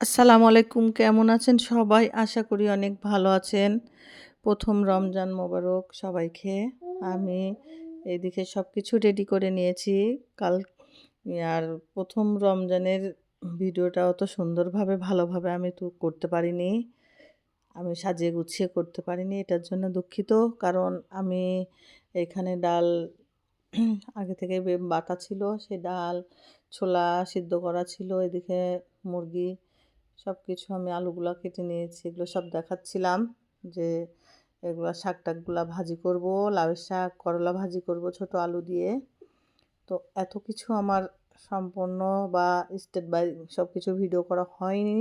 আসসালামু আলাইকুম। কেমন আছেন সবাই? আশা করি অনেক ভালো আছেন। ১ম রমজান মোবারক সবাইকে। আমি এদিকে সবকিছু রেডি করে নিয়েছি। কাল আর ১ম রমজানের ভিডিওটা অত সুন্দরভাবে ভালোভাবে আমি তো করতে পারিনি। আমি সাজিয়ে গুছিয়ে করতে পারিনি। এটার জন্য দুঃখিত। কারণ আমি এখানে ডাল আগে থেকে বাটা ছিল। সেই ডাল, ছোলা সিদ্ধ করা ছিল। এদিকে মুরগি সবকিছু আমি আলুগুলা কেটে নিয়েছি। এগুলো সব দেখাচ্ছিলাম যে এগুলা শাক-টাকগুলা ভাজি করব, লাউয়ের শাক, করলা ভাজি করব ছোট আলু দিয়ে। তো এত কিছু আমার সম্পূর্ণ বা স্টেপ বাই সবকিছু ভিডিও করা হয়নি।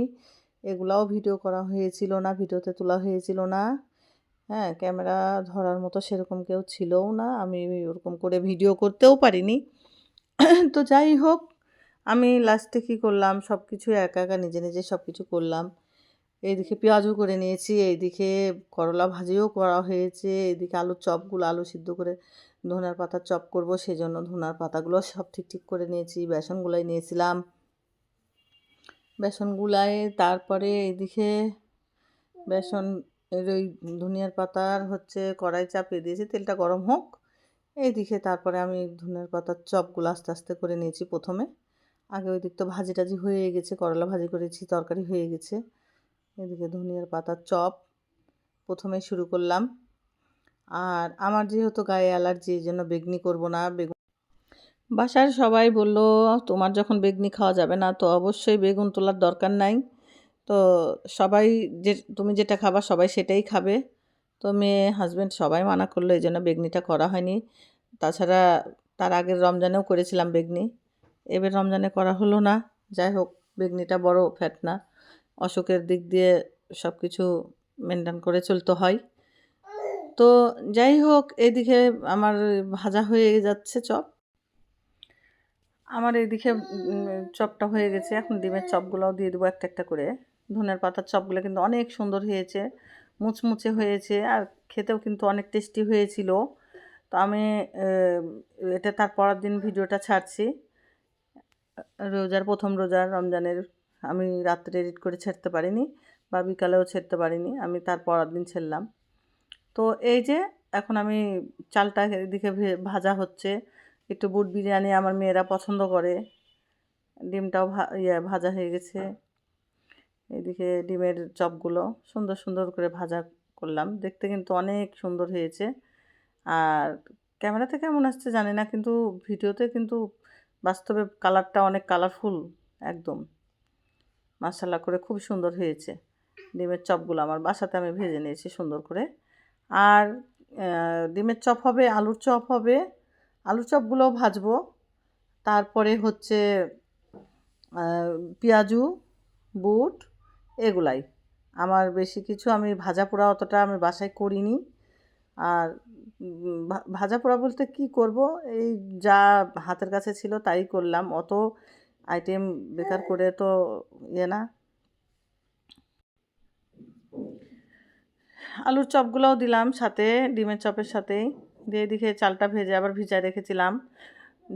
এগুলাও ভিডিও করা হয়েছিল না, ভিডিওতে তোলা হয়েছিল না। হ্যাঁ, ক্যামেরা ধরার মতো সেরকম কেউ ছিলও না। আমি ওরকম করে ভিডিও করতেও পারিনি। তো যাই হোক, আমি লাস্টে কী করলাম, সব কিছু একা, একা নিজে, নিজে সব কিছু করলাম। এইদিকে পেঁয়াজও করে নিয়েছি, এইদিকে করলা ভাজিও করা হয়েছে, এদিকে আলুর চপগুলো আলু সিদ্ধ করে ধনিয়ার পাতার চপ করব, সেজন্য ধনিয়ার পাতাগুলো সব ঠিক, ঠিক করে নিয়েছি। বেসন গুলাই নিয়েছিলাম। বেসন গুলায়ে তারপরে এদিকে বেসন এর ওই ধনিয়ার পাতার কড়াই চাপিয়ে দিয়েছি, তেলটা গরম হোক। এইদিকে তারপরে আমি ধনিয়ার পাতার চপগুলো আস্তে, আস্তে করে নিয়েছি প্রথমে। আগে ওইদিক তো ভাজি-টাজি হয়ে গেছে, করলা ভাজি করেছি, তরকারি হয়ে গেছে। এদিকে ধনিয়ার পাতার চপ প্রথমেই শুরু করলাম। আর আমার যেহেতু গায়ে অ্যালার্জি, এইজন্য বেগনি করব না। বাসার সবাই বলল, তোমার যখন বেগনি খাওয়া যাবে না তো অবশ্যই বেগুন তোলার দরকার নাই। তো সবাই তুমি যেটা খাবা সবাই সেটাই খাবে। তো মেয়ে, হাসব্যান্ড সবাই মানা করলো, এইজন্য বেগনিটা করা হয়নি। তাছাড়া তার আগের রমজানেও করেছিলাম বেগনি। এবার রমজানে করা হলো না। যাই হোক, বেগনিটা বড় ফ্যাট না। অসুখের দিক দিয়ে সব কিছু মেনটেন করে চলতে হয়। তো যাই হোক, এদিকে আমার ভাজা হয়ে যাচ্ছে চপ। আমার এদিকে চপটা হয়ে গেছে। এখন ডিমের চপগুলোও দিয়ে দেবো একটা, একটা করে। ধনিয়ার পাতার চপগুলো কিন্তু অনেক সুন্দর হয়েছে, মুচমুচে হয়েছে, আর খেতেও কিন্তু অনেক টেস্টি হয়েছিল। তো আমি এটা তার পরের দিন ভিডিওটা ছাড়ছি। রোজার ১ম রোজা রমজানের আমি রাত্রে এডিট করে ছাড়তে পারিনি, বা বিকালেও ছাড়তে পারিনি। আমি তার পরের দিন ছাড়লাম। তো এই যে এখন আমি চালটা এদিকে ভাজা হচ্ছে। একটু বুট বিরিয়ানি আমার মেয়েরা পছন্দ করে। ডিমটাও ভাজা হয়ে গেছে। এদিকে ডিমের চপগুলো সুন্দর, সুন্দর করে ভাজা করলাম। দেখতে কিন্তু অনেক সুন্দর হয়েছে। আর ক্যামেরাতে কেমন আসছে জানি না, কিন্তু ভিডিওতে কিন্তু বাস্তবে কালারটা অনেক কালারফুল একদম। মাশাআল্লাহ করে খুব সুন্দর হয়েছে। ডিমের চপগুলো আমার বাসাতে আমি ভেজে নিয়েছি সুন্দর করে। আর ডিমের চপ হবে, আলুর চপ হবে। আলুর চপগুলোও ভাজবো। তারপরে পেঁয়াজু, বুট এগুলাই। আমার বেশি কিছু আমি ভাজা পোড়া অতটা আমি বাসায় করিনি। আর ভাজা পোড়া বলতে কি করব, এই যা হাতের কাছে ছিল তাই করলাম। অত আইটেম বেকার করে তো না। আলুর চপগুলোও দিলাম সাথে, ডিমের চপের সাথেই। দিয়ে এদিকে চালটা ভেজে আবার ভিজায় রেখেছিলাম।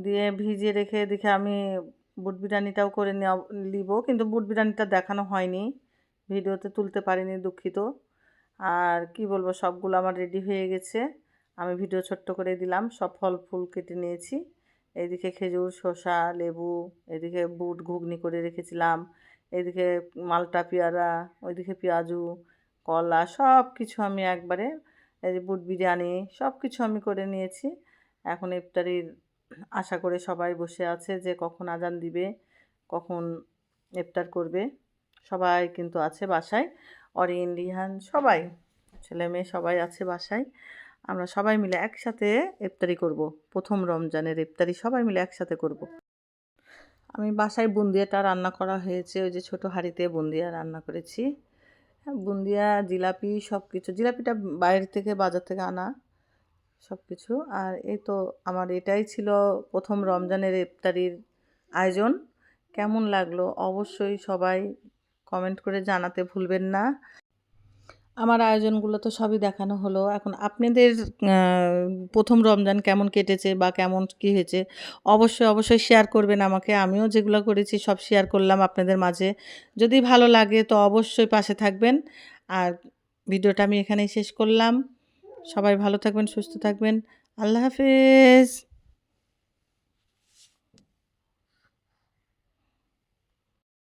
দিয়ে ভিজিয়ে রেখে এদিকে আমি বুট বিরিয়ানিটাও করে নিব, কিন্তু বুট বিরিয়ানিটা দেখানো হয়নি, ভিডিওতে তুলতে পারিনি, দুঃখিত। আর কি বলবো, সবগুলো আমার রেডি হয়ে গেছে। আমি ভিডিও ছোট্ট করে দিলাম। সব ফল ফুল কেটে নিয়েছি। এদিকে খেজুর, শসা, লেবু, এদিকে বুট ঘুগনি করে রেখেছিলাম, এদিকে মালটা পেয়ারা, ওইদিকে পেঁয়াজু, কলা, সব কিছু আমি একবারে, এই যে বুট বিরিয়ানি সব কিছু আমি করে নিয়েছি। এখন ইফতারির আশা করে সবাই বসে আছে যে কখন আজান দিবে, কখন ইফতার করবে। সবাই কিন্তু আছে বাসায়, অরিন, রিহান সবাই, ছেলে মেয়ে সবাই আছে বাসায়। আমরা সবাই মিলে একসাথে ইফতারি করব। ১ম রমজানের ইফতারি সবাই মিলে একসাথে করব। আমি বাসায় বুন্দিয়াটা রান্না করা হয়েছে, ওই যে ছোটো হাঁড়িতে বুন্দিয়া রান্না করেছি। বুন্দিয়া, জিলাপি সব কিছু। জিলাপিটা বাইরে থেকে বাজার থেকে আনা সব কিছু। আর এই তো আমার এটাই ছিল ১ম রমজানের ইফতারির আয়োজন। কেমন লাগলো অবশ্যই সবাই কমেন্ট করে জানাতে ভুলবেন না। আমার আয়োজনগুলো তো সবই দেখানো হলো। এখন আপনাদের আ ১ম রমজান কেমন কেটেছে বা কেমন কি হয়েছে? অবশ্যই শেয়ার করবেন আমাকে। আমিও যেগুলো করেছি সব শেয়ার করলাম আপনাদের মাঝে। যদি ভালো লাগে তো অবশ্যই পাশে থাকবেন। আর ভিডিওটা আমি এখানেই শেষ করলাম। সবাই ভালো থাকবেন, সুস্থ থাকবেন। আল্লাহ হাফেজ।